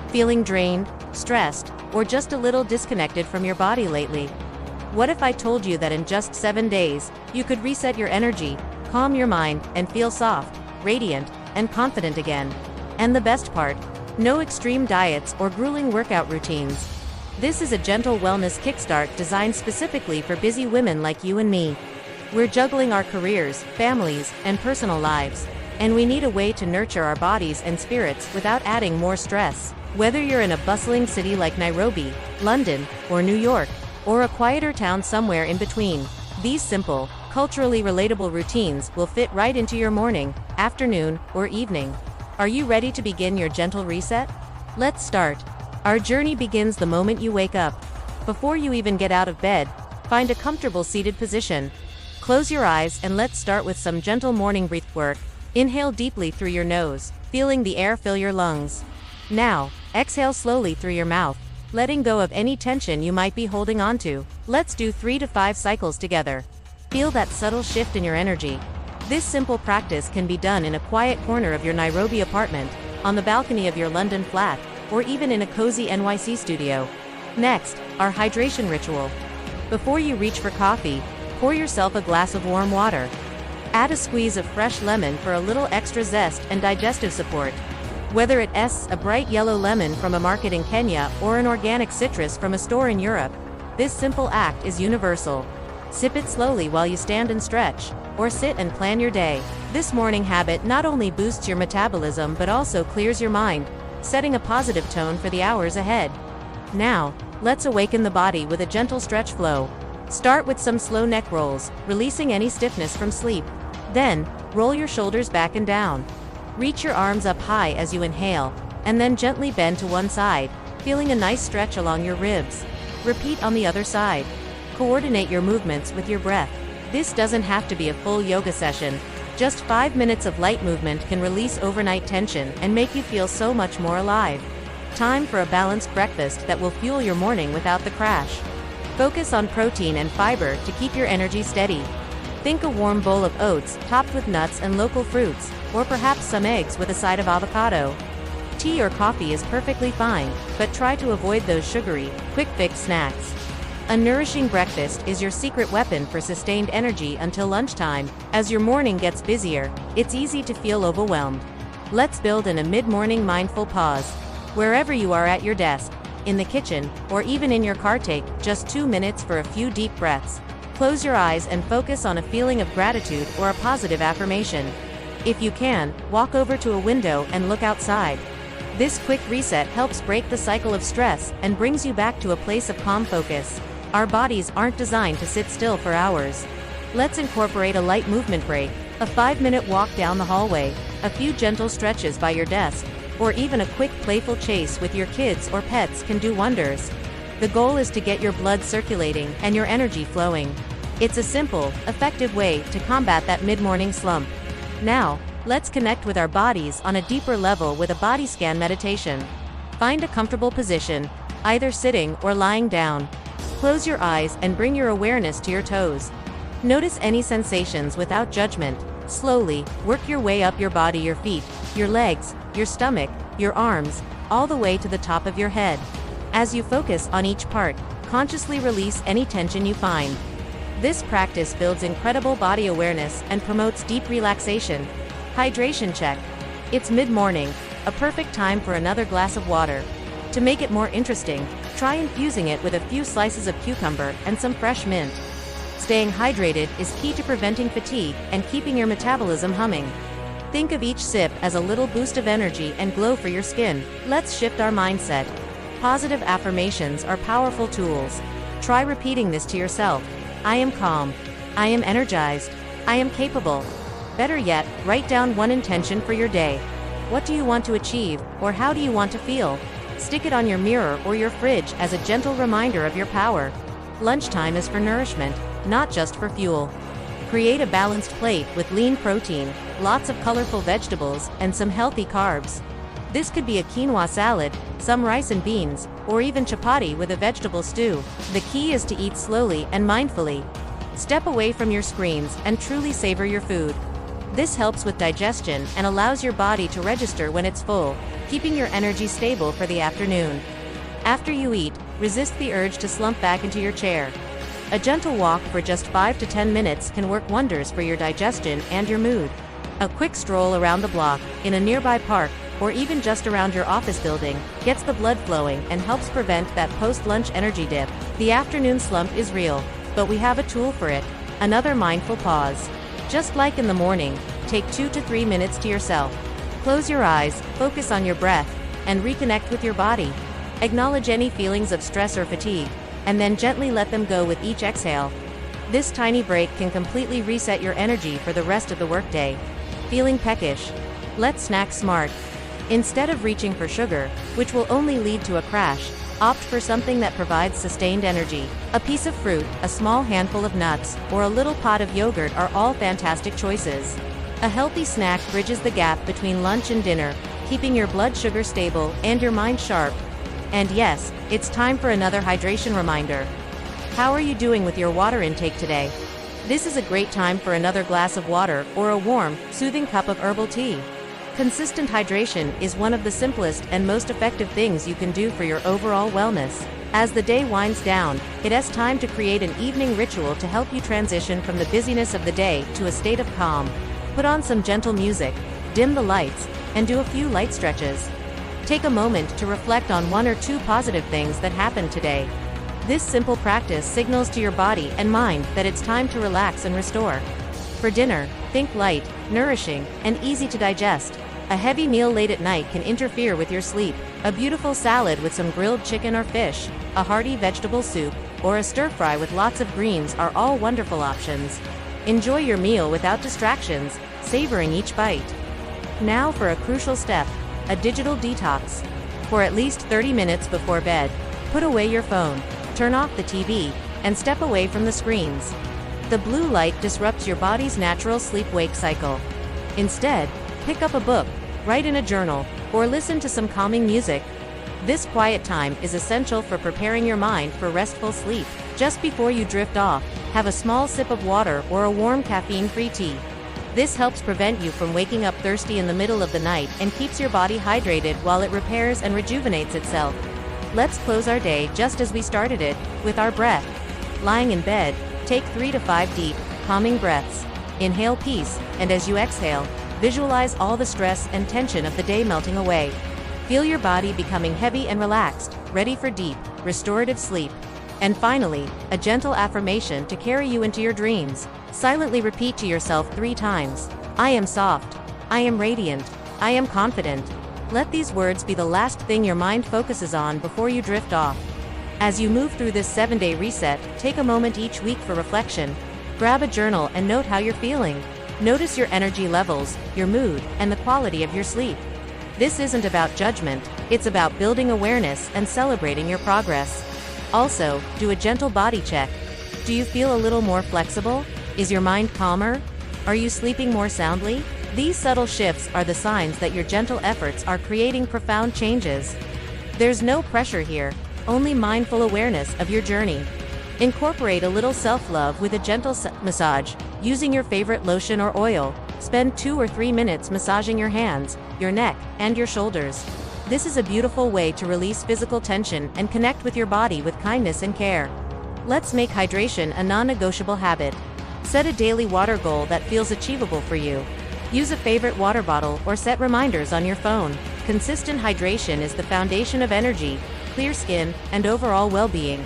Feeling drained, stressed, or just a little disconnected from your body lately? What if I told you that in just 7 days, you could reset your energy, calm your mind, and feel soft, radiant, and confident again? And the best part? No extreme diets or grueling workout routines. This is a gentle wellness kickstart designed specifically for busy women like you and me. We're juggling our careers, families, and personal lives, and we need a way to nurture our bodies and spirits without adding more stress. Whether you're in a bustling city like Nairobi, London, or New York, or a quieter town somewhere in between, these simple, culturally relatable routines will fit right into your morning, afternoon, or evening. Are you ready to begin your gentle reset? Let's start. Our journey begins the moment you wake up. Before you even get out of bed, find a comfortable seated position. Close your eyes and let's start with some gentle morning breath work. Inhale deeply through your nose, feeling the air fill your lungs. Now, exhale slowly through your mouth, letting go of any tension you might be holding onto. Let's do 3 to 5 cycles together. Feel that subtle shift in your energy. This simple practice can be done in a quiet corner of your Nairobi apartment, on the balcony of your London flat, or even in a cozy NYC studio. Next, our hydration ritual. Before you reach for coffee, pour yourself a glass of warm water. Add a squeeze of fresh lemon for a little extra zest and digestive support. Whether it's a bright yellow lemon from a market in Kenya or an organic citrus from a store in Europe, this simple act is universal. Sip it slowly while you stand and stretch, or sit and plan your day. This morning habit not only boosts your metabolism but also clears your mind, setting a positive tone for the hours ahead. Now, let's awaken the body with a gentle stretch flow. Start with some slow neck rolls, releasing any stiffness from sleep. Then, roll your shoulders back and down. Reach your arms up high as you inhale, and then gently bend to one side, feeling a nice stretch along your ribs. Repeat on the other side. Coordinate your movements with your breath. This doesn't have to be a full yoga session. Just 5 minutes of light movement can release overnight tension and make you feel so much more alive. Time for a balanced breakfast that will fuel your morning without the crash. Focus on protein and fiber to keep your energy steady. Think a warm bowl of oats topped with nuts and local fruits, or perhaps some eggs with a side of avocado. Tea or coffee is perfectly fine, but try to avoid those sugary, quick-fix snacks. A nourishing breakfast is your secret weapon for sustained energy until lunchtime. As your morning gets busier, it's easy to feel overwhelmed. Let's build in a mid-morning mindful pause. Wherever you are at your desk, in the kitchen, or even in your car, take just 2 minutes for a few deep breaths. Close your eyes and focus on a feeling of gratitude or a positive affirmation. If you can, walk over to a window and look outside. This quick reset helps break the cycle of stress and brings you back to a place of calm focus. Our bodies aren't designed to sit still for hours. Let's incorporate a light movement break, a 5-minute walk down the hallway, a few gentle stretches by your desk, or even a quick playful chase with your kids or pets can do wonders. The goal is to get your blood circulating and your energy flowing. It's a simple, effective way to combat that mid-morning slump. Now, let's connect with our bodies on a deeper level with a body scan meditation. Find a comfortable position, either sitting or lying down. Close your eyes and bring your awareness to your toes. Notice any sensations without judgment. Slowly, work your way up your body, your feet, your legs, your stomach, your arms, all the way to the top of your head. As you focus on each part, consciously release any tension you find. This practice builds incredible body awareness and promotes deep relaxation. Hydration check. It's mid-morning, a perfect time for another glass of water. To make it more interesting, try infusing it with a few slices of cucumber and some fresh mint. Staying hydrated is key to preventing fatigue and keeping your metabolism humming. Think of each sip as a little boost of energy and glow for your skin. Let's shift our mindset. Positive affirmations are powerful tools. Try repeating this to yourself. I am calm. I am energized. I am capable. Better yet, write down one intention for your day. What do you want to achieve, or how do you want to feel? Stick it on your mirror or your fridge as a gentle reminder of your power. Lunchtime is for nourishment, not just for fuel. Create a balanced plate with lean protein, lots of colorful vegetables, and some healthy carbs. This could be a quinoa salad, some rice and beans, or even chapati with a vegetable stew. The key is to eat slowly and mindfully. Step away from your screens and truly savor your food. This helps with digestion and allows your body to register when it's full, keeping your energy stable for the afternoon. After you eat, resist the urge to slump back into your chair. A gentle walk for just 5 to 10 minutes can work wonders for your digestion and your mood. A quick stroll around the block, in a nearby park, or even just around your office building, gets the blood flowing and helps prevent that post-lunch energy dip. The afternoon slump is real, but we have a tool for it: another mindful pause. Just like in the morning, take 2 to 3 minutes to yourself. Close your eyes, focus on your breath, and reconnect with your body. Acknowledge any feelings of stress or fatigue, and then gently let them go with each exhale. This tiny break can completely reset your energy for the rest of the workday. Feeling peckish? Let's snack smart. Instead of reaching for sugar, which will only lead to a crash, opt for something that provides sustained energy. A piece of fruit, a small handful of nuts, or a little pot of yogurt are all fantastic choices. A healthy snack bridges the gap between lunch and dinner, keeping your blood sugar stable and your mind sharp. And yes, it's time for another hydration reminder. How are you doing with your water intake today? This is a great time for another glass of water or a warm, soothing cup of herbal tea. Consistent hydration is one of the simplest and most effective things you can do for your overall wellness. As the day winds down, it is time to create an evening ritual to help you transition from the busyness of the day to a state of calm. Put on some gentle music, dim the lights, and do a few light stretches. Take a moment to reflect on 1 or 2 positive things that happened today. This simple practice signals to your body and mind that it's time to relax and restore. For dinner, think light, nourishing, and easy to digest. A heavy meal late at night can interfere with your sleep. A beautiful salad with some grilled chicken or fish, a hearty vegetable soup, or a stir-fry with lots of greens are all wonderful options. Enjoy your meal without distractions, savoring each bite. Now for a crucial step: a digital detox. For at least 30 minutes before bed, put away your phone, turn off the TV, and step away from the screens. The blue light disrupts your body's natural sleep-wake cycle. Instead, pick up a book, write in a journal, or listen to some calming music. This quiet time is essential for preparing your mind for restful sleep. Just before you drift off, have a small sip of water or a warm caffeine-free tea. This helps prevent you from waking up thirsty in the middle of the night and keeps your body hydrated while it repairs and rejuvenates itself. Let's close our day just as we started it, with our breath. Lying in bed, take 3 to 5 deep, calming breaths. Inhale peace, and as you exhale, visualize all the stress and tension of the day melting away. Feel your body becoming heavy and relaxed, ready for deep, restorative sleep. And finally, a gentle affirmation to carry you into your dreams. Silently repeat to yourself 3 times. I am soft. I am radiant. I am confident. Let these words be the last thing your mind focuses on before you drift off. As you move through this 7-day reset, take a moment each week for reflection. Grab a journal and note how you're feeling. Notice your energy levels, your mood, and the quality of your sleep. This isn't about judgment, it's about building awareness and celebrating your progress. Also, do a gentle body check. Do you feel a little more flexible? Is your mind calmer? Are you sleeping more soundly? These subtle shifts are the signs that your gentle efforts are creating profound changes. There's no pressure here, only mindful awareness of your journey. Incorporate a little self-love with a gentle massage, using your favorite lotion or oil. Spend 2 or 3 minutes massaging your hands, your neck, and your shoulders. This is a beautiful way to release physical tension and connect with your body with kindness and care. Let's make hydration a non-negotiable habit. Set a daily water goal that feels achievable for you. Use a favorite water bottle or set reminders on your phone. Consistent hydration is the foundation of energy, clear skin, and overall well-being.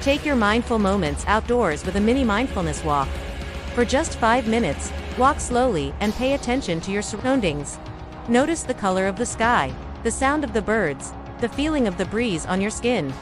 Take your mindful moments outdoors with a mini mindfulness walk. For just 5 minutes, walk slowly and pay attention to your surroundings. Notice the color of the sky, the sound of the birds, the feeling of the breeze on your skin.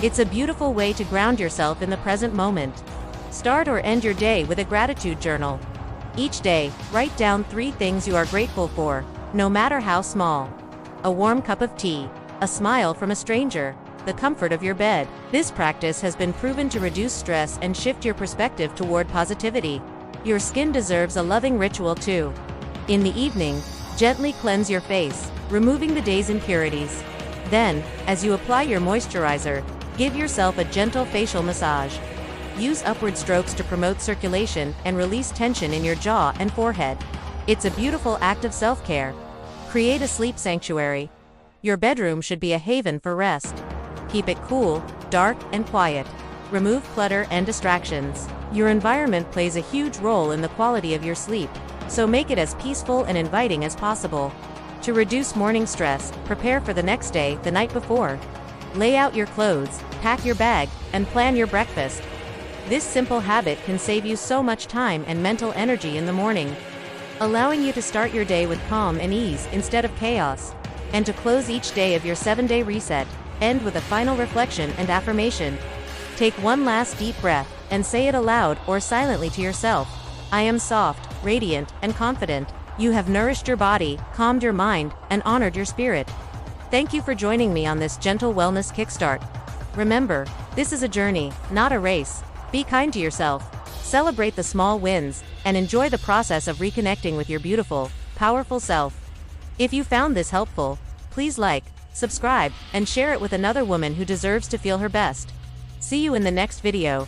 It's a beautiful way to ground yourself in the present moment. Start or end your day with a gratitude journal. Each day, write down 3 things you are grateful for, no matter how small. A warm cup of tea, a smile from a stranger, the comfort of your bed. This practice has been proven to reduce stress and shift your perspective toward positivity. Your skin deserves a loving ritual too. In the evening, gently cleanse your face, removing the day's impurities. Then, as you apply your moisturizer, give yourself a gentle facial massage. Use upward strokes to promote circulation and release tension in your jaw and forehead. It's a beautiful act of self-care. Create a sleep sanctuary. Your bedroom should be a haven for rest. Keep it cool, dark, and quiet. Remove clutter and distractions. Your environment plays a huge role in the quality of your sleep, so make it as peaceful and inviting as possible. To reduce morning stress, prepare for the next day the night before. Lay out your clothes, pack your bag, and plan your breakfast. This simple habit can save you so much time and mental energy in the morning, allowing you to start your day with calm and ease instead of chaos. And to close each day of your 7-day reset, end with a final reflection and affirmation. Take one last deep breath, and say it aloud or silently to yourself. I am soft, radiant, and confident. You have nourished your body, calmed your mind, and honored your spirit. Thank you for joining me on this gentle wellness kickstart. Remember, this is a journey, not a race. Be kind to yourself. Celebrate the small wins, and enjoy the process of reconnecting with your beautiful, powerful self. If you found this helpful, please like, subscribe, and share it with another woman who deserves to feel her best. See you in the next video.